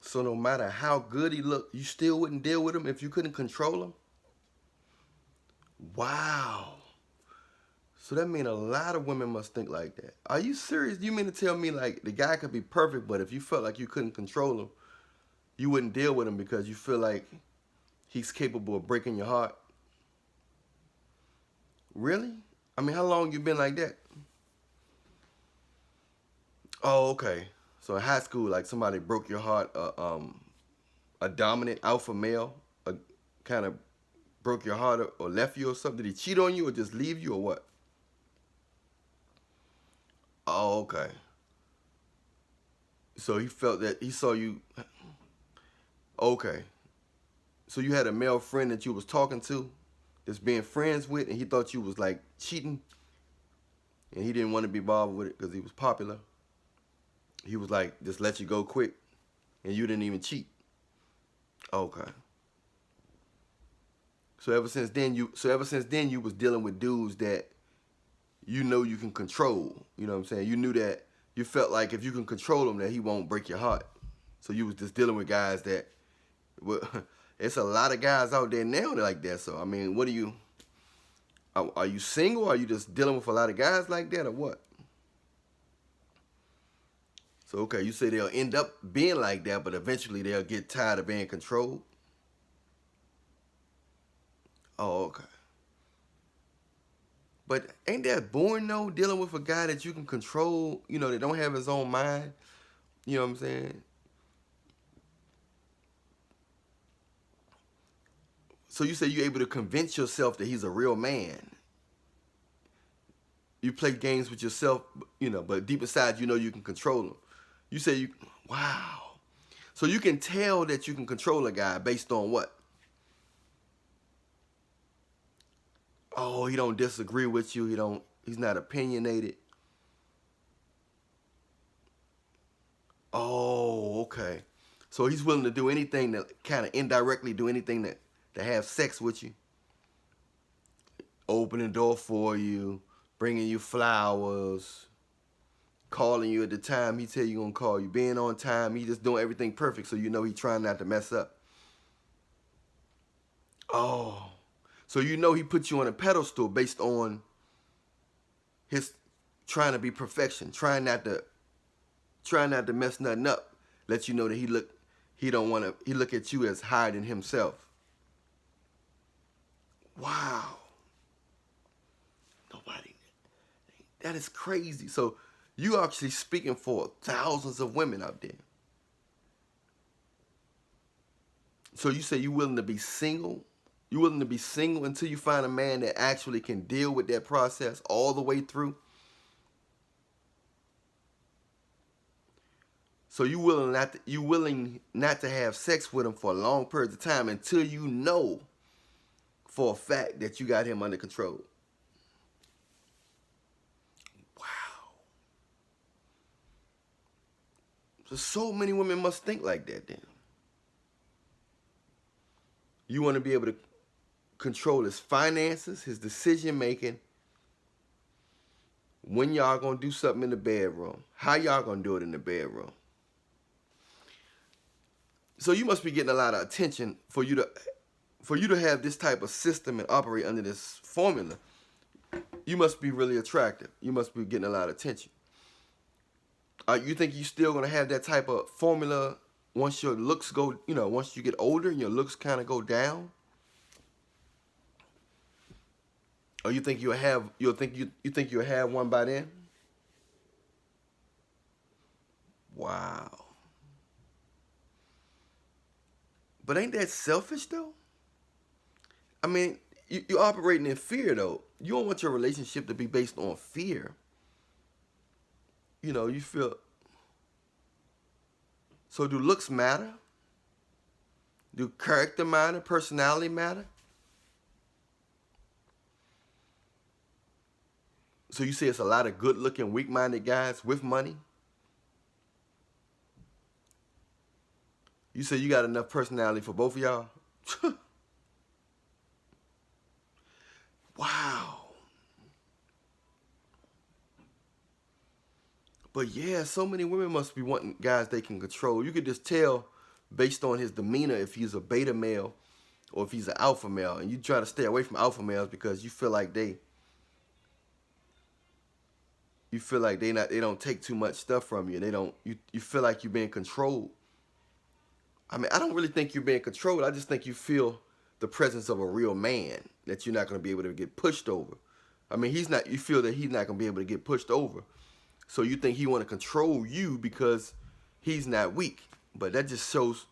So no matter how good he looked, you still wouldn't deal with him if you couldn't control him? Wow. So that means a lot of women must think like that. Are you serious? You mean to tell me like the guy could be perfect, but if you felt like you couldn't control him, you wouldn't deal with him because you feel like he's capable of breaking your heart? Really? I mean, how long you been like that? Oh, okay. So in high school, like somebody broke your heart, a dominant alpha male, kind of broke your heart or left you or something. Did he cheat on you or just leave you or what? Oh, okay. So he felt that he saw you. Okay. So you had a male friend that you was talking to, that's being friends with, and he thought you was like cheating, and he didn't want to be bothered with it because he was popular. He was like, just let you go quick, and you didn't even cheat. Okay. So ever since then you was dealing with dudes that you know you can control. You know what I'm saying? You knew that you felt like if you can control him that he won't break your heart. So you was just dealing with guys that well, it's a lot of guys out there now that like that. So I mean, what do you are you single? Are you just dealing with a lot of guys like that or what? So okay, you say they'll end up being like that, but eventually they'll get tired of being controlled. Oh, okay. But ain't that boring though, dealing with a guy that you can control, that don't have his own mind? You know what I'm saying? So you say you're able to convince yourself that he's a real man. You play games with yourself, but deep inside you know you can control him. You say wow. So you can tell that you can control a guy based on what? Oh, he don't disagree with you. He's not opinionated. Oh, okay. So he's willing to do anything to kind of indirectly do anything to have sex with you. Open the door for you, bringing you flowers, calling you at the time he tell you gonna call you, being on time. He just doing everything perfect, so you know he trying not to mess up. Oh, so you know he put you on a pedestal based on his trying to be perfection, trying not to mess nothing up. Let you know that he look at you as higher than himself. Wow, nobody. That is crazy. So you actually speaking for thousands of women out there. So you say you willing to be single? You willing to be single until you find a man that actually can deal with that process all the way through? So you willing not to have sex with him for a long period of time until you know for a fact that you got him under control. Wow. So many women must think like that then. You want to be able to control his finances, his decision making, when y'all gonna do something in the bedroom, how y'all gonna do it in the bedroom. So you must be getting a lot of attention for you to have this type of system and operate under this formula. You must be really attractive. You must be getting a lot of attention. You think you still gonna have that type of formula once your looks go, once you get older and your looks kind of go down? Or you think you'll have one by then? Wow. But ain't that selfish though? I mean, you're operating in fear though. You don't want your relationship to be based on fear. You feel. So do looks matter? Do character matter? Personality matter? So you say it's a lot of good-looking, weak-minded guys with money? You say you got enough personality for both of y'all? Wow. But yeah, so many women must be wanting guys they can control. You could just tell based on his demeanor, if he's a beta male or if he's an alpha male, and you try to stay away from alpha males because you feel like they don't take too much stuff from you, and you feel like you're being controlled. I mean, I don't really think you're being controlled. I just think you feel the presence of a real man, that you're not going to be able to get pushed over. I mean, you feel that he's not going to be able to get pushed over. So you think he want to control you because he's not weak. But that just shows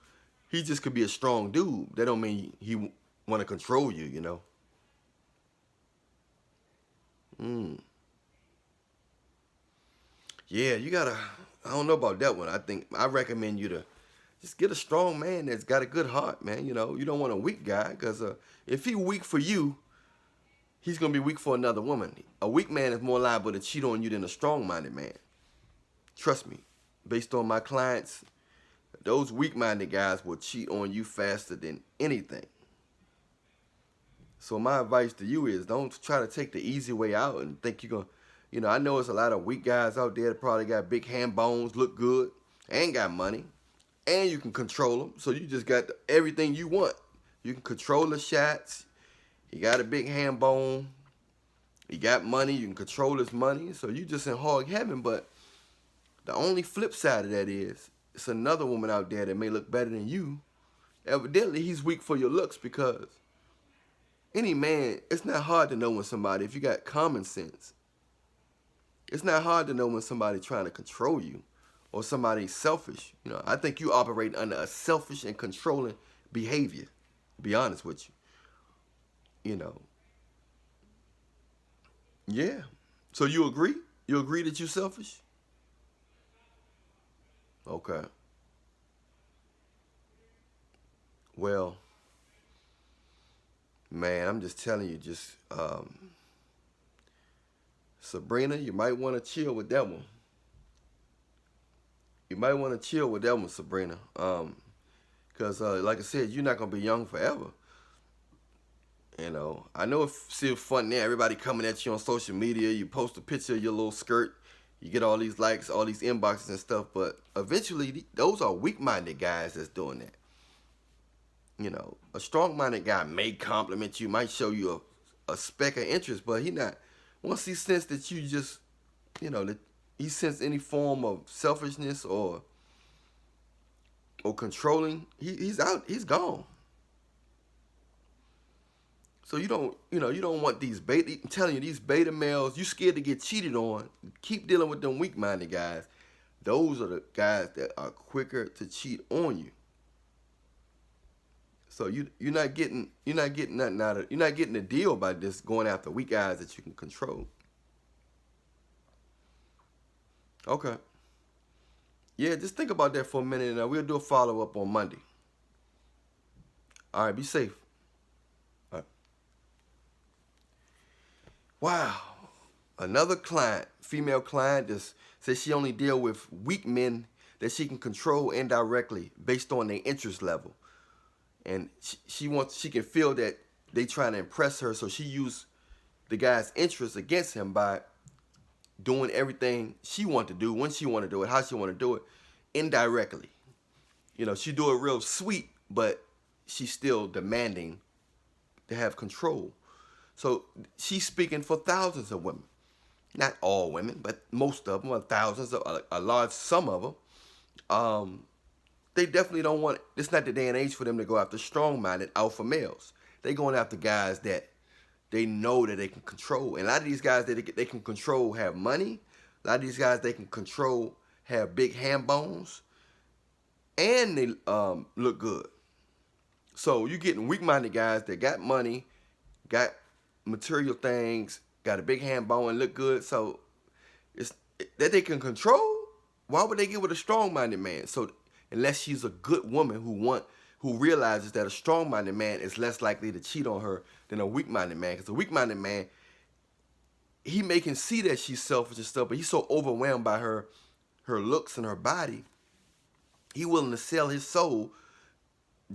he just could be a strong dude. That don't mean he want to control you, you know. Yeah, I don't know about that one. I recommend you to just get a strong man that's got a good heart, man. You know, you don't want a weak guy, because if he weak for you, he's going to be weak for another woman. A weak man is more liable to cheat on you than a strong-minded man. Trust me. Based on my clients, those weak-minded guys will cheat on you faster than anything. So my advice to you is, don't try to take the easy way out and think you're going to, you know, I know there's a lot of weak guys out there that probably got big hand bones, look good, and got money, and you can control them. So you just got everything you want. You can control the shots. He got a big hand bone. He got money. You can control his money. So you just in hog heaven. But the only flip side of that is, it's another woman out there that may look better than you. Evidently, he's weak for your looks, because any man, it's not hard to know when somebody, if you got common sense, it's not hard to know when somebody's trying to control you or somebody's selfish. You know, I think you operate under a selfish and controlling behavior, to be honest with you. You know. Yeah. So you agree? You agree that you're selfish? Okay. Well, man, I'm just telling you, Sabrina, you might want to chill with that one. You might want to chill with that one, Sabrina. Because, like I said, you're not going to be young forever. You know, I know it's still fun there. Everybody coming at you on social media. You post a picture of your little skirt. You get all these likes, all these inboxes and stuff. But eventually, those are weak-minded guys that's doing that. You know, a strong-minded guy may compliment you, might show you a speck of interest, but he not. Once he sense that you just, you know, that he sense any form of selfishness or controlling, he's out, he's gone. So you don't want these beta. I'm telling you, these beta males, you scared to get cheated on. Keep dealing with them weak-minded guys. Those are the guys that are quicker to cheat on you. So you're not getting nothing out of, you're not getting a deal by just going after weak guys that you can control. Okay. Yeah, just think about that for a minute, and we'll do a follow-up on Monday. All right, be safe. All right. Wow. Another client, female client, just says she only deal with weak men that she can control indirectly based on their interest level. And she can feel that they trying to impress her, so she used the guy's interest against him by doing everything she want to do, when she want to do it, how she want to do it, indirectly. You know, she do it real sweet, but she's still demanding to have control. So she's speaking for thousands of women. Not all women, but most of them, thousands, a large sum of them. They definitely don't want, it's not the day and age for them to go after strong-minded alpha males. They going after guys that they know that they can control. And a lot of these guys that they can control have money. A lot of these guys they can control have big hand bones. And they look good. So you're getting weak-minded guys that got money, got material things, got a big hand bone, and look good. So it's that they can control. Why would they get with a strong-minded man? So unless she's a good woman who realizes that a strong-minded man is less likely to cheat on her than a weak-minded man. Because a weak-minded man, he can see that she's selfish and stuff, but he's so overwhelmed by her looks and her body, he willing to sell his soul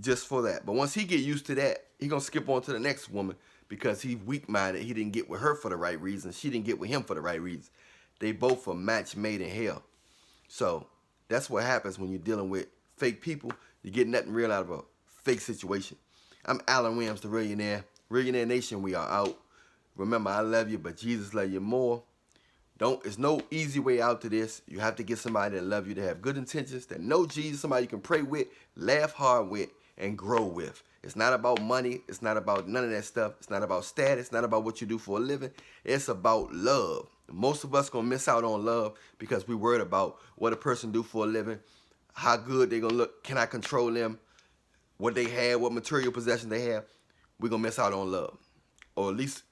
just for that. But once he get used to that, he gonna skip on to the next woman because he's weak-minded. He didn't get with her for the right reason. She didn't get with him for the right reason. They both are match made in hell. So that's what happens when you're dealing with fake people, you get nothing real out of a fake situation. I'm Allan Williams, the Reallionaire. Reallionaire Nation, we are out. Remember, I love you, but Jesus love you more. It's no easy way out to this. You have to get somebody that love you, that have good intentions, that know Jesus, somebody you can pray with, laugh hard with, and grow with. It's not about money. It's not about none of that stuff. It's not about status. It's not about what you do for a living. It's about love. Most of us gonna miss out on love because we worried about what a person do for a living, how good they gonna look, can I control them, what they have, what material possessions they have. We're gonna miss out on love. Or at least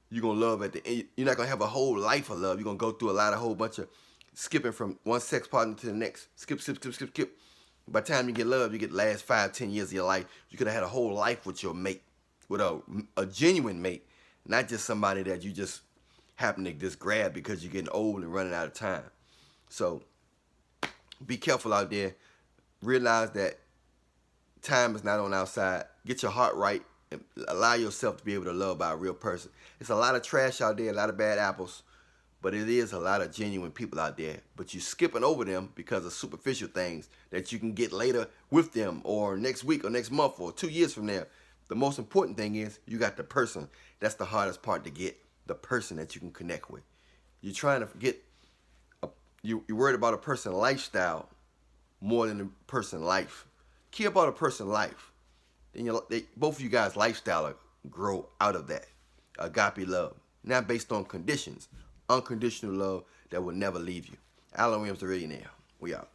you're going to love at the end. You're not going to have a whole life of love. You're going to go through a whole bunch of skipping from one sex partner to the next. Skip. By the time you get love, you get the last 5, 10 years of your life. You could have had a whole life with your mate, with a genuine mate, not just somebody that you just happen to just grab because you're getting old and running out of time. So be careful out there. Realize that time is not on our side. Get your heart right. And allow yourself to be able to love by a real person. It's a lot of trash out there, a lot of bad apples, but it is a lot of genuine people out there. But you're skipping over them because of superficial things that you can get later with them, or next week, or next month, or 2 years from now. The most important thing is you got the person. That's the hardest part to get, the person that you can connect with. You're trying to get, you're worried about a person's lifestyle more than a person's life. Care about a person's life. Then both of you guys' lifestyle grow out of that. Agape love. Not based on conditions. Unconditional love that will never leave you. Allan Williams, the Reallionaire. We out.